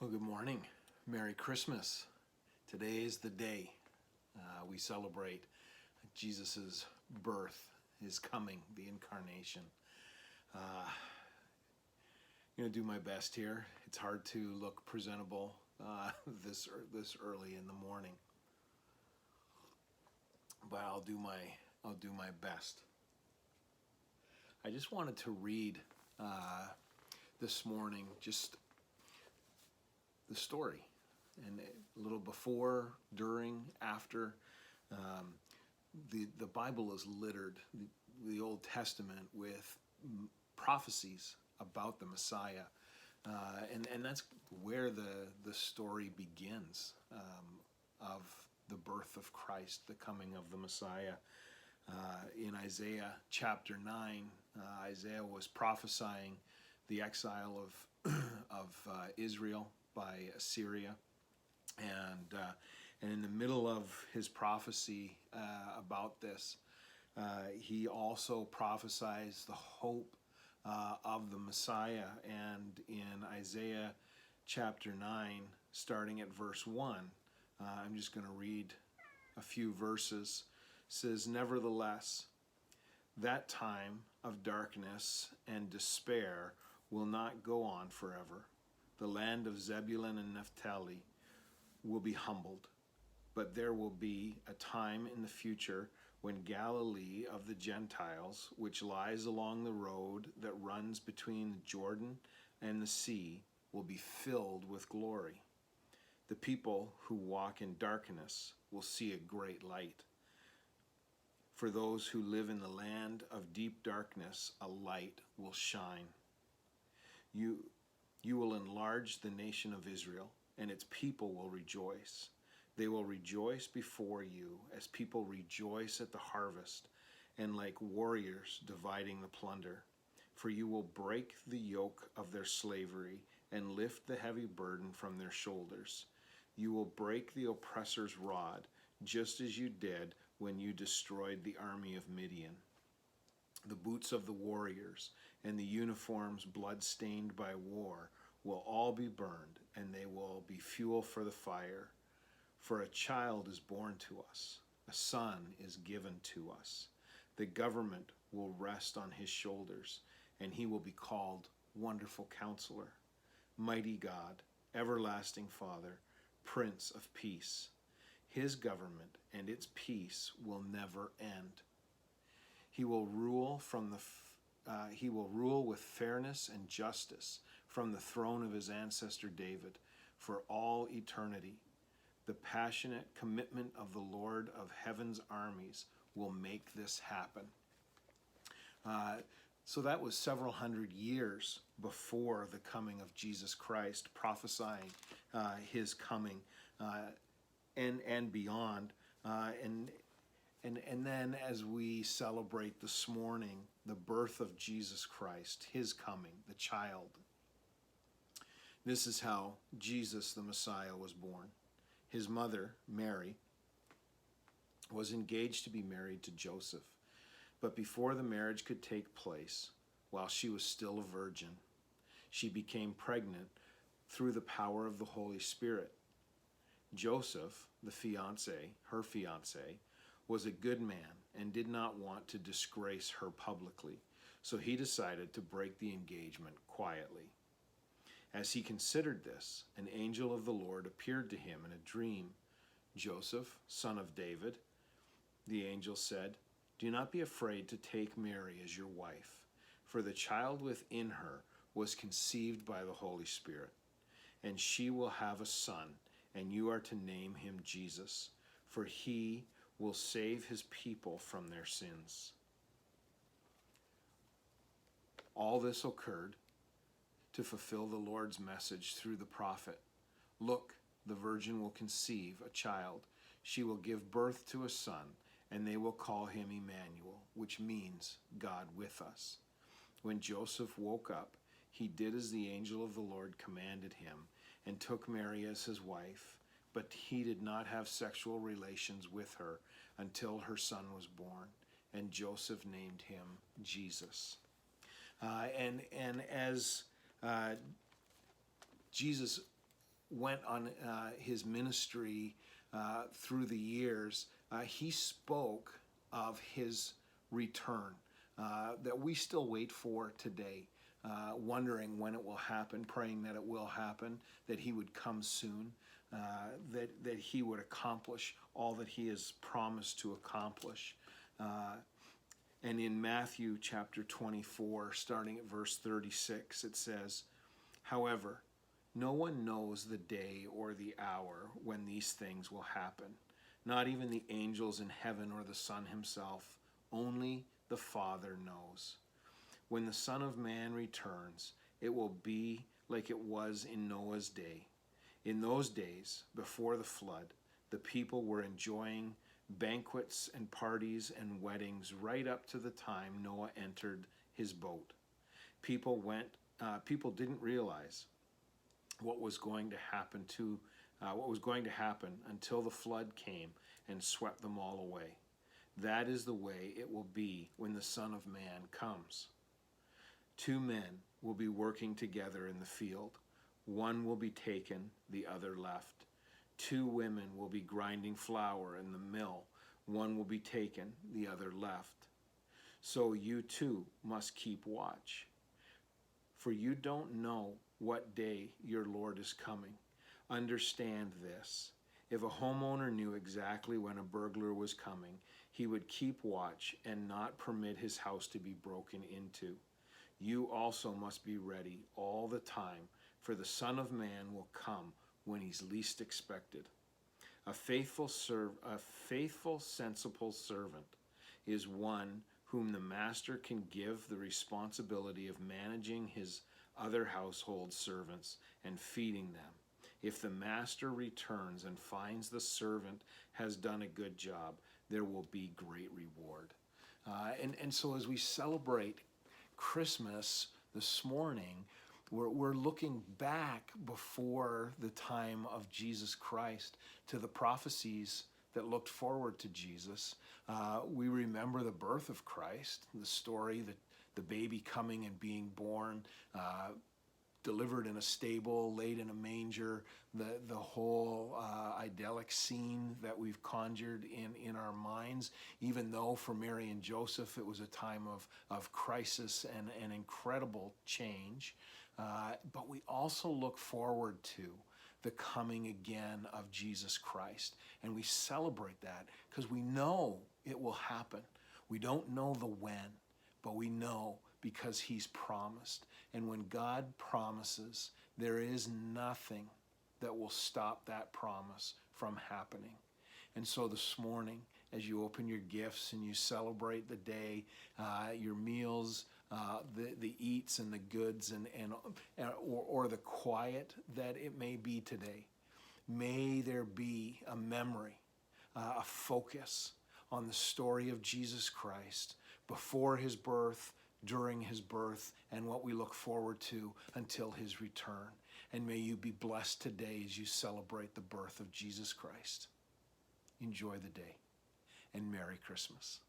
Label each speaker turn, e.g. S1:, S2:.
S1: Well, good morning. Merry Christmas. Today is the day we celebrate Jesus' birth, his coming, the incarnation. I'm going to do my best here. It's hard to look presentable this early in the morning, but I'll do my best. I just wanted to read this morning just the story, and a little before, during, after. The Bible is littered, the Old Testament, with prophecies about the Messiah, and that's where the story begins, of the birth of Christ, the coming of the Messiah. In Isaiah chapter 9, Isaiah was prophesying the exile of Israel by Assyria, and in the middle of his prophecy about this, he also prophesies the hope of the Messiah. And in Isaiah chapter 9, starting at verse 1, I'm just going to read a few verses. It says, "Nevertheless, that time of darkness and despair will not go on forever. The land of Zebulun and Naphtali will be humbled, but there will be a time in the future when Galilee of the Gentiles, which lies along the road that runs between Jordan and the sea, will be filled with glory. The people who walk in darkness will see a great light. For those who live in the land of deep darkness, a light will shine. You will enlarge the nation of Israel, and its people will rejoice. They will rejoice before you as people rejoice at the harvest, and like warriors dividing the plunder. For you will break the yoke of their slavery and lift the heavy burden from their shoulders. You will break the oppressor's rod, just as you did when you destroyed the army of Midian. The boots of the warriors and the uniforms blood-stained by war will all be burned, and they will be fuel for the fire. For a child is born to us, a son is given to us. The government will rest on his shoulders, and he will be called Wonderful Counselor, Mighty God, Everlasting Father, Prince of Peace. His government and its peace will never end. He will rule with fairness and justice from the throne of his ancestor David for all eternity. The passionate commitment of the Lord of heaven's armies will make this happen." So that was several hundred years before the coming of Jesus Christ, prophesying his coming and beyond. And then as we celebrate this morning the birth of Jesus Christ, his coming, the child, this is how Jesus the Messiah was born. His mother, Mary, was engaged to be married to Joseph. But before the marriage could take place, while she was still a virgin, she became pregnant through the power of the Holy Spirit. Joseph, her fiancé, was a good man and did not want to disgrace her publicly, so he decided to break the engagement quietly. As he considered this, an angel of the Lord appeared to him in a dream. "Joseph, son of David," the angel said, "do not be afraid to take Mary as your wife, for the child within her was conceived by the Holy Spirit, and she will have a son, and you are to name him Jesus, for he will save his people from their sins." All this occurred to fulfill the Lord's message through the prophet. "Look, the virgin will conceive a child. She will give birth to a son, and they will call him Emmanuel," which means God with us. When Joseph woke up, he did as the angel of the Lord commanded him and took Mary as his wife, but he did not have sexual relations with her until her son was born, and Joseph named him Jesus. And as Jesus went on his ministry through the years, he spoke of his return that we still wait for today, wondering when it will happen, praying that it will happen, that he would come soon, that he would accomplish all that he has promised to accomplish. And in Matthew chapter 24, starting at verse 36, it says, "However, no one knows the day or the hour when these things will happen, not even the angels in heaven or the Son himself. Only the Father knows. When the Son of Man returns, it will be like it was in Noah's day. In those days, before the flood, the people were enjoying banquets and parties and weddings right up to the time Noah entered his boat. People didn't realize what was going to happen until the flood came and swept them all away. That is the way it will be when the Son of Man comes. 2 men will be working together in the field. One will be taken, the other left. 2 women will be grinding flour in the mill. One will be taken, the other left. So you too must keep watch. For you don't know what day your Lord is coming. Understand this. If a homeowner knew exactly when a burglar was coming, he would keep watch and not permit his house to be broken into. You also must be ready all the time, for the Son of Man will come when he's least expected. A faithful, sensible servant is one whom the master can give the responsibility of managing his other household servants and feeding them. If the master returns and finds the servant has done a good job, there will be great reward. And so as we celebrate Christmas this morning, we're looking back before the time of Jesus Christ to the prophecies that looked forward to Jesus. We remember the birth of Christ, the story that the baby coming and being born, delivered in a stable, laid in a manger, the whole idyllic scene that we've conjured in our minds, even though for Mary and Joseph it was a time of crisis and an incredible change. But we also look forward to the coming again of Jesus Christ. And we celebrate that because we know it will happen. We don't know the when, but we know because he's promised. And when God promises, there is nothing that will stop that promise from happening. And so this morning, as you open your gifts and you celebrate the day, your meals, the eats and the goods or the quiet that it may be today, may there be a memory, a focus on the story of Jesus Christ before his birth, during his birth, and what we look forward to until his return. And may you be blessed today as you celebrate the birth of Jesus Christ. Enjoy the day, and Merry Christmas.